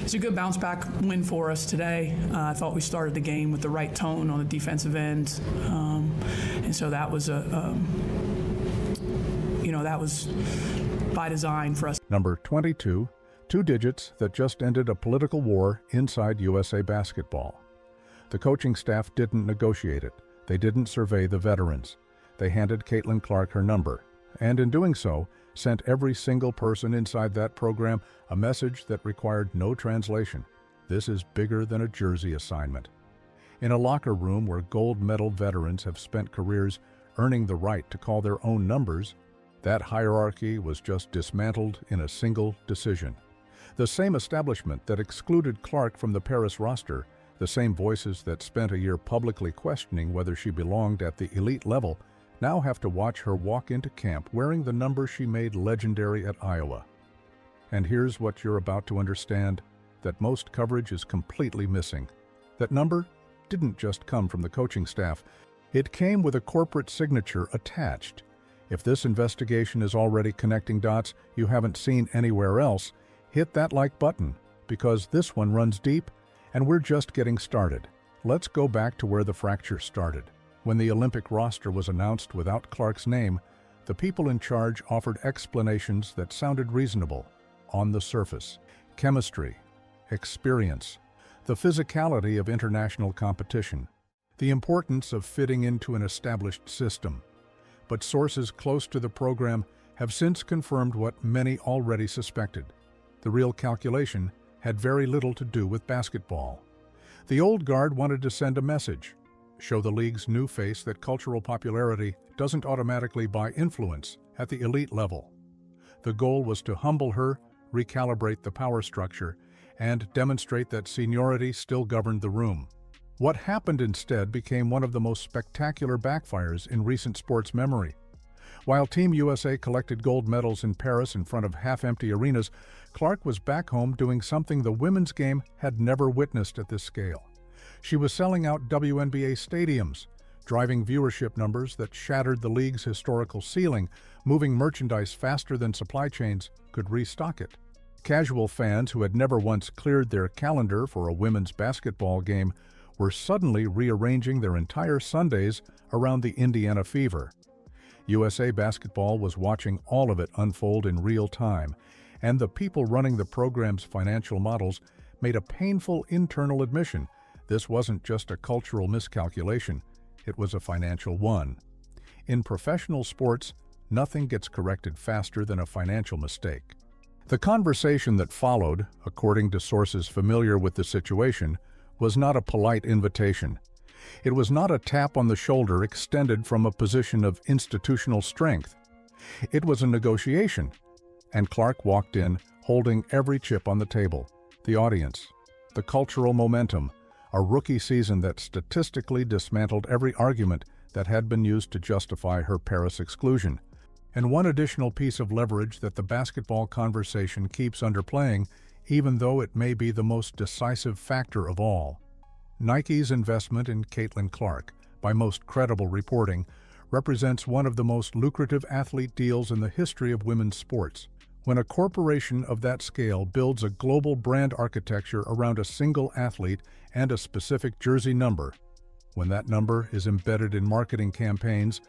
It's a good bounce back win for us today. I thought we started the game with the right tone on the defensive end, and so that was that was by design for us. Number 22, two digits that just ended a political war inside USA basketball. The coaching staff didn't negotiate it. They didn't survey the veterans. They handed Caitlin Clark her number, and in doing so, sent every single person inside that program a message that required no translation. This is bigger than a jersey assignment. In a locker room where gold medal veterans have spent careers earning the right to call their own numbers, that hierarchy was just dismantled in a single decision. The same establishment that excluded Clark from the Paris roster, the same voices that spent a year publicly questioning whether she belonged at the elite level, now have to watch her walk into camp wearing the number she made legendary at Iowa. And here's what you're about to understand that most coverage is completely missing. That number didn't just come from the coaching staff. It came with a corporate signature attached. If this investigation is already connecting dots you haven't seen anywhere else, hit that like button, because this one runs deep and we're just getting started. Let's go back to where the fracture started. When the Olympic roster was announced without Clark's name, the people in charge offered explanations that sounded reasonable on the surface. Chemistry, experience, the physicality of international competition, the importance of fitting into an established system. But sources close to the program have since confirmed what many already suspected. The real calculation had very little to do with basketball. The old guard wanted to send a message, show the league's new face that cultural popularity doesn't automatically buy influence at the elite level. The goal was to humble her, recalibrate the power structure, and demonstrate that seniority still governed the room. What happened instead became one of the most spectacular backfires in recent sports memory. While Team USA collected gold medals in Paris in front of half-empty arenas, Clark was back home doing something the women's game had never witnessed at this scale. She was selling out WNBA stadiums, driving viewership numbers that shattered the league's historical ceiling, moving merchandise faster than supply chains could restock it. Casual fans who had never once cleared their calendar for a women's basketball game were suddenly rearranging their entire Sundays around the Indiana Fever. USA Basketball was watching all of it unfold in real time, and the people running the program's financial models made a painful internal admission. This wasn't just a cultural miscalculation, it was a financial one. In professional sports, nothing gets corrected faster than a financial mistake. The conversation that followed, according to sources familiar with the situation, was not a polite invitation. It was not a tap on the shoulder extended from a position of institutional strength. It was a negotiation, and Clark walked in holding every chip on the table: the audience, the cultural momentum, a rookie season that statistically dismantled every argument that had been used to justify her Paris exclusion, and one additional piece of leverage that the basketball conversation keeps underplaying, even though it may be the most decisive factor of all. Nike's investment in Caitlin Clark, by most credible reporting, represents one of the most lucrative athlete deals in the history of women's sports. When a corporation of that scale builds a global brand architecture around a single athlete and a specific jersey number, when that number is embedded in marketing campaigns,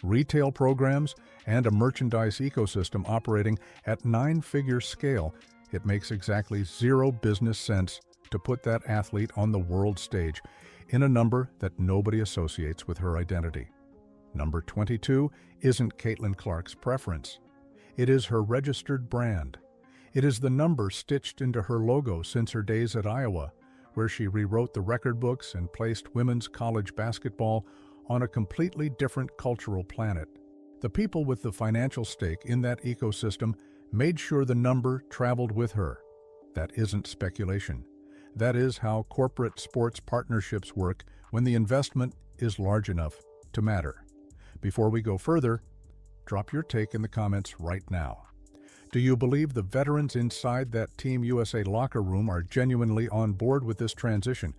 retail programs, and a merchandise ecosystem operating at nine-figure scale, it makes exactly zero business sense to put that athlete on the world stage in a number that nobody associates with her identity. Number 22 isn't Caitlin Clark's preference. It is her registered brand. It is the number stitched into her logo since her days at Iowa, where she rewrote the record books and placed women's college basketball on a completely different cultural planet. The people with the financial stake in that ecosystem made sure the number traveled with her. That isn't speculation. That is how corporate sports partnerships work when the investment is large enough to matter. Before we go further, drop your take in the comments right now. Do you believe the veterans inside that Team USA locker room are genuinely on board with this transition?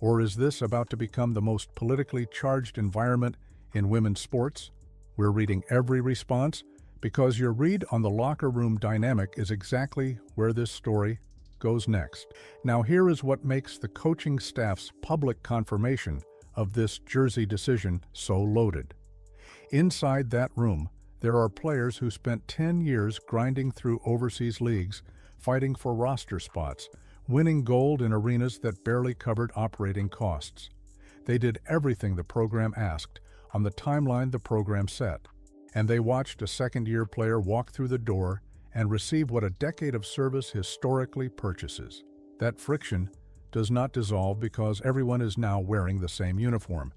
Or is this about to become the most politically charged environment in women's sports? We're reading every response because your read on the locker room dynamic is exactly where this story goes next. Now here is what makes the coaching staff's public confirmation of this jersey decision so loaded. Inside that room, there are players who spent 10 years grinding through overseas leagues, fighting for roster spots, winning gold in arenas that barely covered operating costs. They did everything the program asked, on the timeline the program set, and they watched a second-year player walk through the door and receive what a decade of service historically purchases. That friction does not dissolve because everyone is now wearing the same uniform.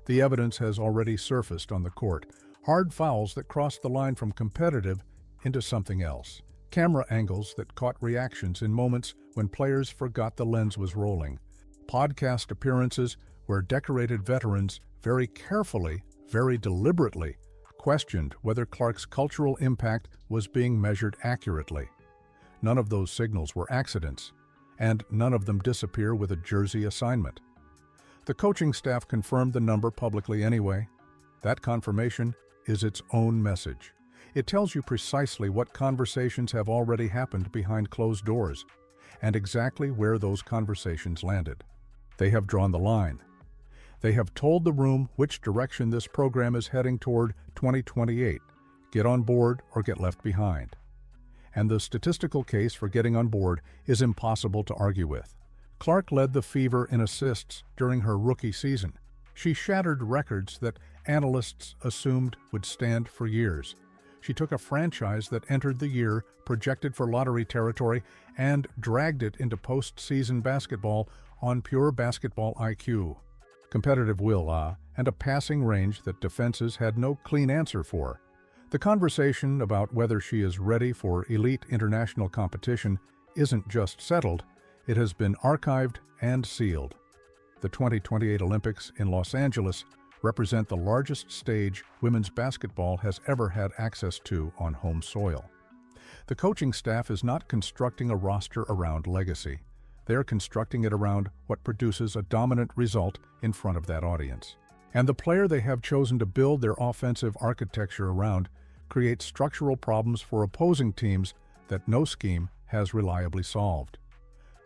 The evidence has already surfaced on the court. Hard fouls that crossed the line from competitive into something else. Camera angles that caught reactions in moments when players forgot the lens was rolling. Podcast appearances where decorated veterans very carefully, very deliberately, questioned whether Clark's cultural impact was being measured accurately. None of those signals were accidents, and none of them disappear with a jersey assignment. The coaching staff confirmed the number publicly anyway. That confirmation is its own message. It tells you precisely what conversations have already happened behind closed doors, and exactly where those conversations landed. They have drawn the line. They have told the room which direction this program is heading toward 2028. Get on board or get left behind. And the statistical case for getting on board is impossible to argue with. Clark led the Fever in assists during her rookie season. She shattered records that analysts assumed would stand for years. She took a franchise that entered the year projected for lottery territory and dragged it into postseason basketball on pure basketball IQ. Competitive will, and a passing range that defenses had no clean answer for. The conversation about whether she is ready for elite international competition isn't just settled, it has been archived and sealed. The 2028 Olympics in Los Angeles represent the largest stage women's basketball has ever had access to on home soil. The coaching staff is not constructing a roster around legacy. They are constructing it around what produces a dominant result in front of that audience. And the player they have chosen to build their offensive architecture around creates structural problems for opposing teams that no scheme has reliably solved.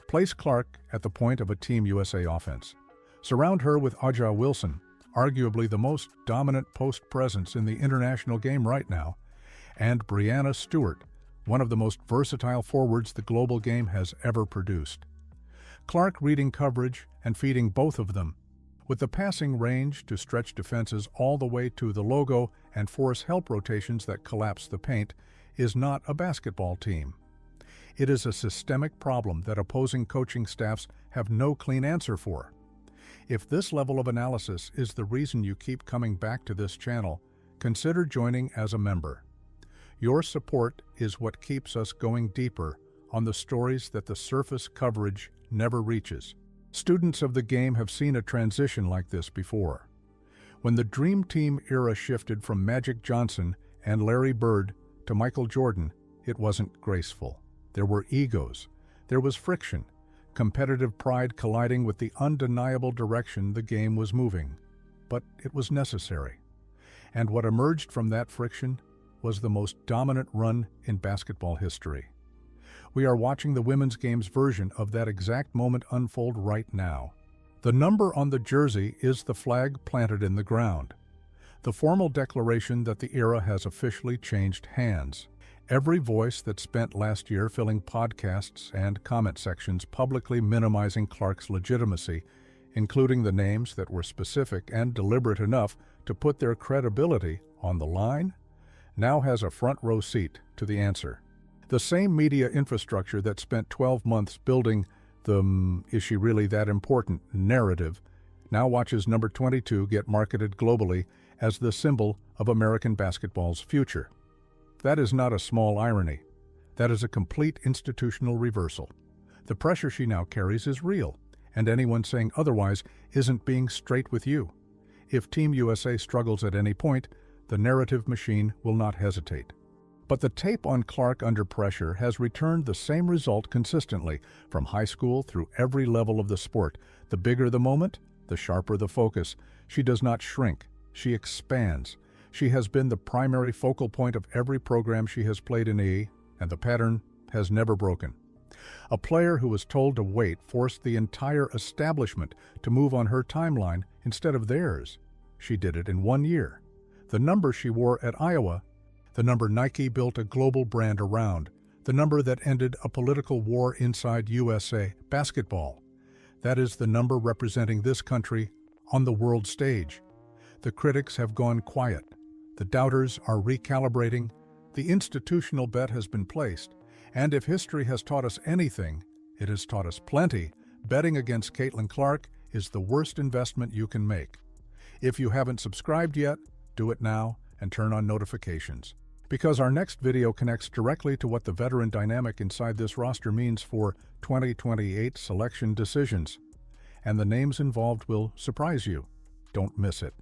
Place Clark at the point of a Team USA offense. Surround her with Aja Wilson, arguably the most dominant post presence in the international game right now, and Breanna Stewart, one of the most versatile forwards the global game has ever produced. Clark reading coverage and feeding both of them, with the passing range to stretch defenses all the way to the logo and force help rotations that collapse the paint, is not a basketball team. It is a systemic problem that opposing coaching staffs have no clean answer for. If this level of analysis is the reason you keep coming back to this channel, consider joining as a member. Your support is what keeps us going deeper on the stories that the surface coverage never reaches. Students of the game have seen a transition like this before. When the Dream Team era shifted from Magic Johnson and Larry Bird to Michael Jordan, it wasn't graceful. There were egos. There was friction, competitive pride colliding with the undeniable direction the game was moving. But it was necessary. And what emerged from that friction was the most dominant run in basketball history. We are watching the women's game's version of that exact moment unfold right now. The number on the jersey is the flag planted in the ground, the formal declaration that the era has officially changed hands. Every voice that spent last year filling podcasts and comment sections publicly minimizing Clark's legitimacy, including the names that were specific and deliberate enough to put their credibility on the line, now has a front row seat to the answer. The same media infrastructure that spent 12 months building the "is she really that important" narrative now watches number 22 get marketed globally as the symbol of American basketball's future. That is not a small irony. That is a complete institutional reversal. The pressure she now carries is real, and anyone saying otherwise isn't being straight with you. If Team USA struggles at any point, the narrative machine will not hesitate. But the tape on Clark under pressure has returned the same result consistently, from high school through every level of the sport. The bigger the moment, the sharper the focus. She does not shrink. She expands. She has been the primary focal point of every program she has played in, and the pattern has never broken. A player who was told to wait forced the entire establishment to move on her timeline instead of theirs. She did it in 1 year. The number she wore at Iowa, the number Nike built a global brand around, the number that ended a political war inside USA basketball. That is the number representing this country on the world stage. The critics have gone quiet. The doubters are recalibrating. The institutional bet has been placed. And if history has taught us anything, it has taught us plenty. Betting against Caitlin Clark is the worst investment you can make. If you haven't subscribed yet, do it now and turn on notifications. Because our next video connects directly to what the veteran dynamic inside this roster means for 2028 selection decisions. And the names involved will surprise you. Don't miss it.